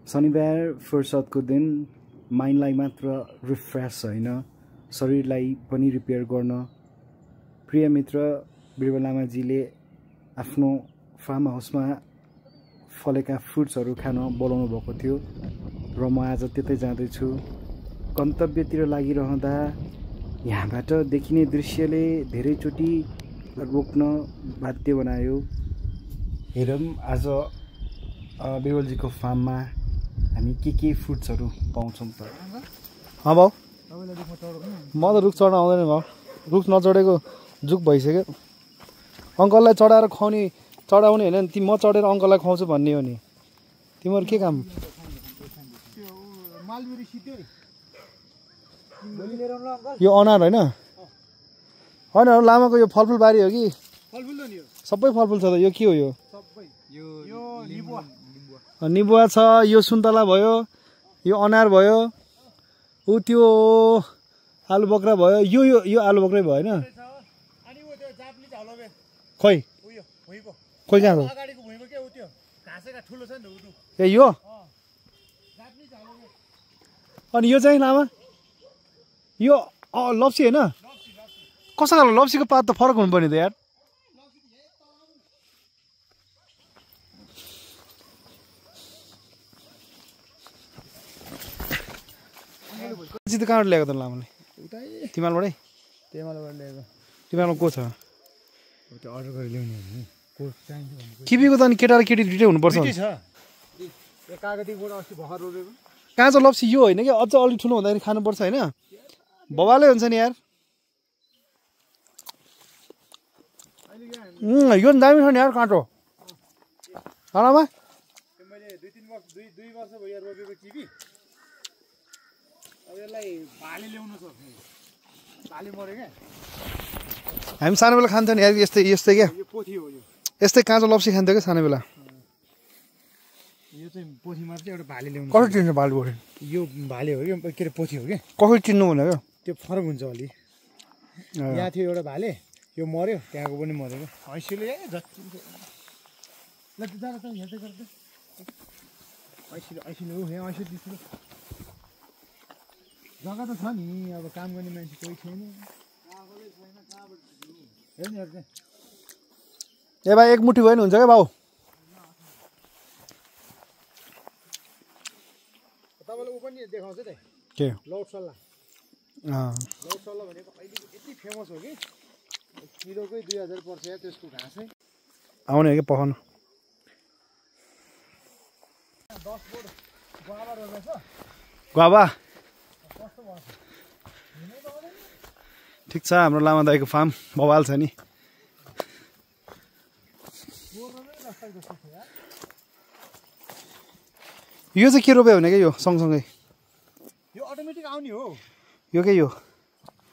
शनिबार फुर्सदको दिन माइन्डलाई मात्र रिफ्रेस होइन शरीरलाई पनि रिपेयर गर्न प्रिय मित्र बिरबल लामाजीले आफ्नो फार्म हाउसमा फलेका फ्रुट्सहरू खान बोलाउनु भएको थियो र म आज त्यतै जाँदैछु। गन्तव्यतिर लागिरहँदा यहाँबाट देखिने दृश्यले धेरैचोटि रोक्न बाध्य बनायो। हेरौँ आज बिरबलजीको फार्ममा हामी के फ्रुट्सहरू पाउँछौँ त। बाउ म त रुख चढ्न आउँदैन भाउ, रुख नचढेको जुक भइसक्यो। अङ्कललाई चढाएर खुवाउने चढाउने होइन नि, म चढेर अङ्कललाई खुवाउँछु भन्ने हो नि। तिमीहरू के काम? यो अनार होइन होइन लामाको यो फलफुल बारी हो कि? सबै फलफुल छ त। यो के हो? यो निबुवा छ, यो सुन्तला भयो, यो अनार भयो, ऊ त्यो आलु बक्रा भयो, यो आलु बक्रै भयो होइन? खोइ खोइ कहाँ छ? ए यो अनि यो चाहिँ लामा यो लप्सी होइन? कस्तो खालको लप्सीको पात त फरक हुनुपर्ने त यार। त कहाँबाट ल्याएको त लामाले? तिमालबाटै? ल्याएको। तिमीहरूमा को छ? अर्डर गरेर ल्याउने हो। किबीको त अनि केटा र केटी दुइटै हुनुपर्छ। काँचो लप्सी यो होइन कि? अझ अलिक ठुलो हुँदाखेरि खानुपर्छ होइन? बबालै हुन्छ नि यार। यो नि दामी छ नि यार काँचो। लामा हामी सानो बेला खान्थ्यौँ नि यार यस्तै यस्तै क्या। यस्तै काँचो लप्सी खान्थ्यो क्या सानो बेला। यो चाहिँ पोथीमा चाहिँ एउटा भाले ल्याउनु। कसरी चिन्नु भाले पोथी? यो भाले हो कि के अरे पोथी हो कि? कसरी चिन्नु भनेको? त्यो फरक हुन्छ अलि। यहाँ थियो एउटा भाले, यो मऱ्यो, त्यहाँको पनि मऱ्यो क्या। ऐसीले जग्गा त छ नि, अब काम गर्ने मान्छे कोही छैन। ए भाइ एक मुठी भयो नि हुन्छ क्या भाउ? तपाईँलाई ऊ पनि देखाउँछ त के? लौट सल्ला। लौट सल्ला भनेको अहिलेको यति फेमस हो कि किलोकै 2000 पर्छ या त्यसको घाँसै। आउने हो कि पखाउनु? 10 बोट गुवाबा रोपेछ। गुवाबा ठिक छ। हाम्रो लामा दाईको फार्म बवाल छ नि। यो चाहिँ के रोप्यो भने क्या? यो सँगसँगै यो अटोमेटिक आउने हो। यो के? यो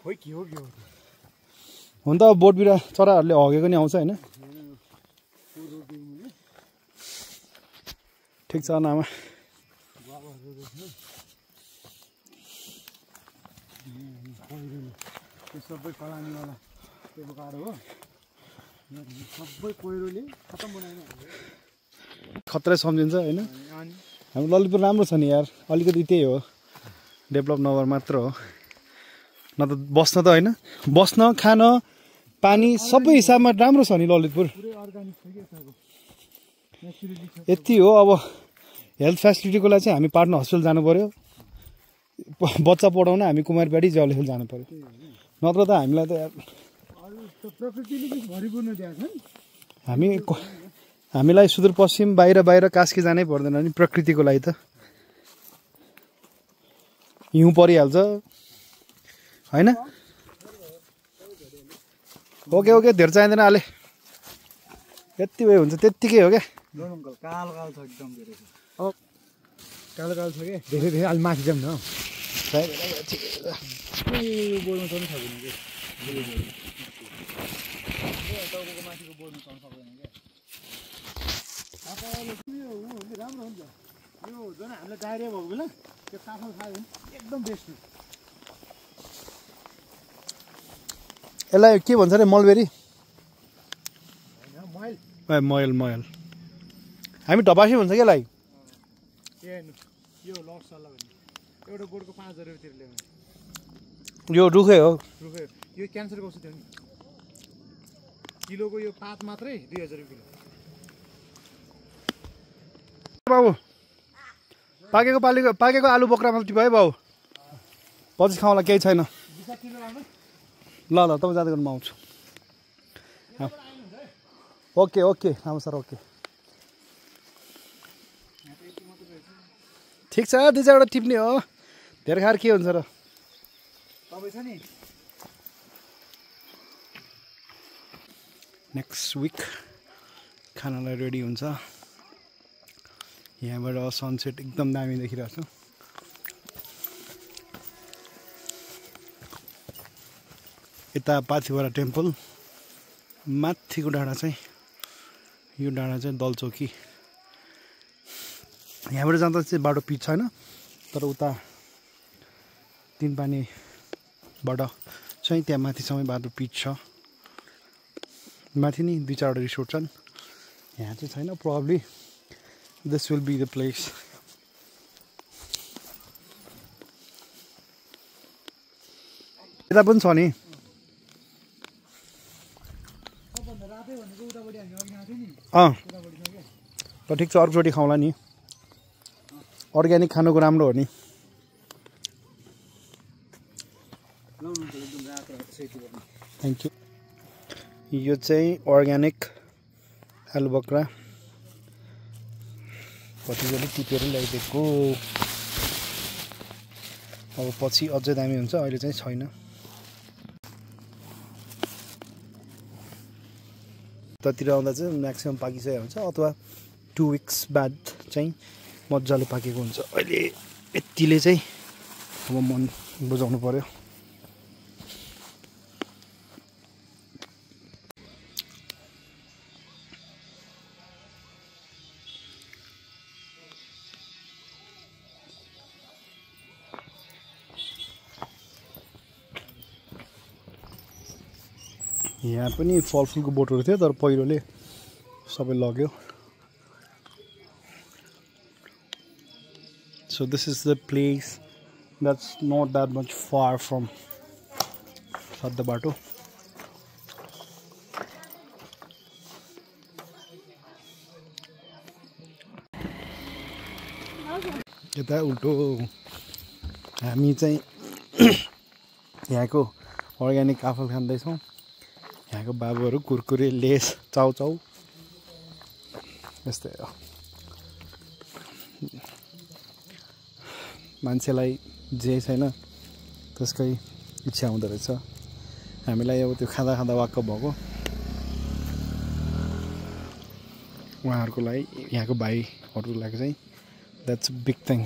खोइ के हो हुन त बोट बिरा चराहरूले हगेको नि आउँछ होइन? ठिक छ नामा। सबै कलानीवाला त्यो कारो हो। सबै पहिरोले खतम बनाइनु खतरै सम्झिन्छ होइन? हाम्रो ललितपुर राम्रो छ नि यार। अलिकति त्यही हो, डेभलप नगर मात्र हो। न त बस्न त होइन, बस्न खान पानी सबै हिसाबमा राम्रो छ नि ललितपुर। यति हो। अब हेल्थ फेसिलिटीको लागि चाहिँ हामी पाटना हस्पिटल जानु पर्यो। बच्चा पढाउन हामी कुमारबाडी जलेखेल जानु पर्यो। नत्र त हामीलाई त हामीलाई सुदूरपश्चिम बाहिर कास्की जानै पर्दैन नि प्रकृतिको लागि त। हिउँ परिहाल्छ होइन? ओके धेरै चाहिँदैन आले, यति भए हुन्छ। त्यत्तिकै हो क्या। कालो छ एकदम धेरै। अब कालो छ कि धेरै अलि माथि जाउँ न। बोर्डमा चढ्नु सक्दैन कि माथिको बोर्डमा चढ्नु सक्दैन क्या। राम्रो हुन्छ यो जुन हामीलाई डायरिया भएको बेला त्यो काँठो खायो भने एकदम बेस्ट हो। यसलाई के भन्छ अरे? मलबेरी? मयल मयल हामी ढपासी भन्छ क्या यसलाई। यो लस सल्लाह भन्ने एउटा बोर्डको 5000 रुपियाँ तिरेर ल्याउने यो रुखै हो रुखै यो क्यान्सरको औषधि हो नि किलोको यो पात मात्रै 2000 रुपियाँ किलो बाबु पाकेको आलु बोक्रा मात्रै टिप है बाबु पछि खाउँला केही छैन ल ल तपाईँ जाँदै गर्नु म आउँछु ओके ओके नमस्कार सर ओके ठिक छ 2-4वटा टिप्ने हो धेरै खाएर के हुन्छ र तपाईँ छ नि नेक्स्ट विक खानालाई रेडी हुन्छ यहाँबाट सनसेट एकदम दामी देखिरहेको छ यता पाथिभरा टेम्पल माथिको डाँडा चाहिँ यो डाँडा चाहिँ दलचौकी यहाँबाट जाँदा चाहिँ बाटो पिच छैन तर उता तिनपानीबाट चाहिँ त्यहाँ माथिसम्म बाटो पिच छ माथि नि 2-4वटा रिसोर्ट छन् यहाँ चाहिँ छैन probably this will be the place यता पनि छ नि अँ ल ठिक छ अर्कोचोटि खाउँला नि अर्ग्यानिक खानुको राम्रो हो नि थ्याङ्क यू यो चाहिँ अर्ग्यानिक आलु बक्रा कतिजनाले टिपेर ल्याइदिएको अब पछि अझै दामी हुन्छ अहिले चाहिँ छैन उतातिर आउँदा चाहिँ म्याक्सिमम् पाकिसकेको हुन्छ अथवा 2 विक्स बाद चाहिँ मजाले पाकेको हुन्छ अहिले यतिले चाहिँ अब मन बुझाउनु पर्यो यहाँ पनि फलफुलको बोटहरू थियो तर पहिरोले सबै लग्यो so this is the place that's not that much far from Sadda Bato यता उल्टो हामी चाहिँ यहाँको अर्ग्यानिक आफल खाँदैछौँ यहाँको बाबुहरू कुरकुरे लेस चाउचाउ यस्तै हो मान्छेलाई जे छैन त्यसकै इच्छा हुँदो रहेछ हामीलाई अब त्यो खाँदा खाँदा वाक्क भएको उहाँहरूको लागि यहाँको भाइहरूको लागि चाहिँ द्याट्स अ बिग थिङ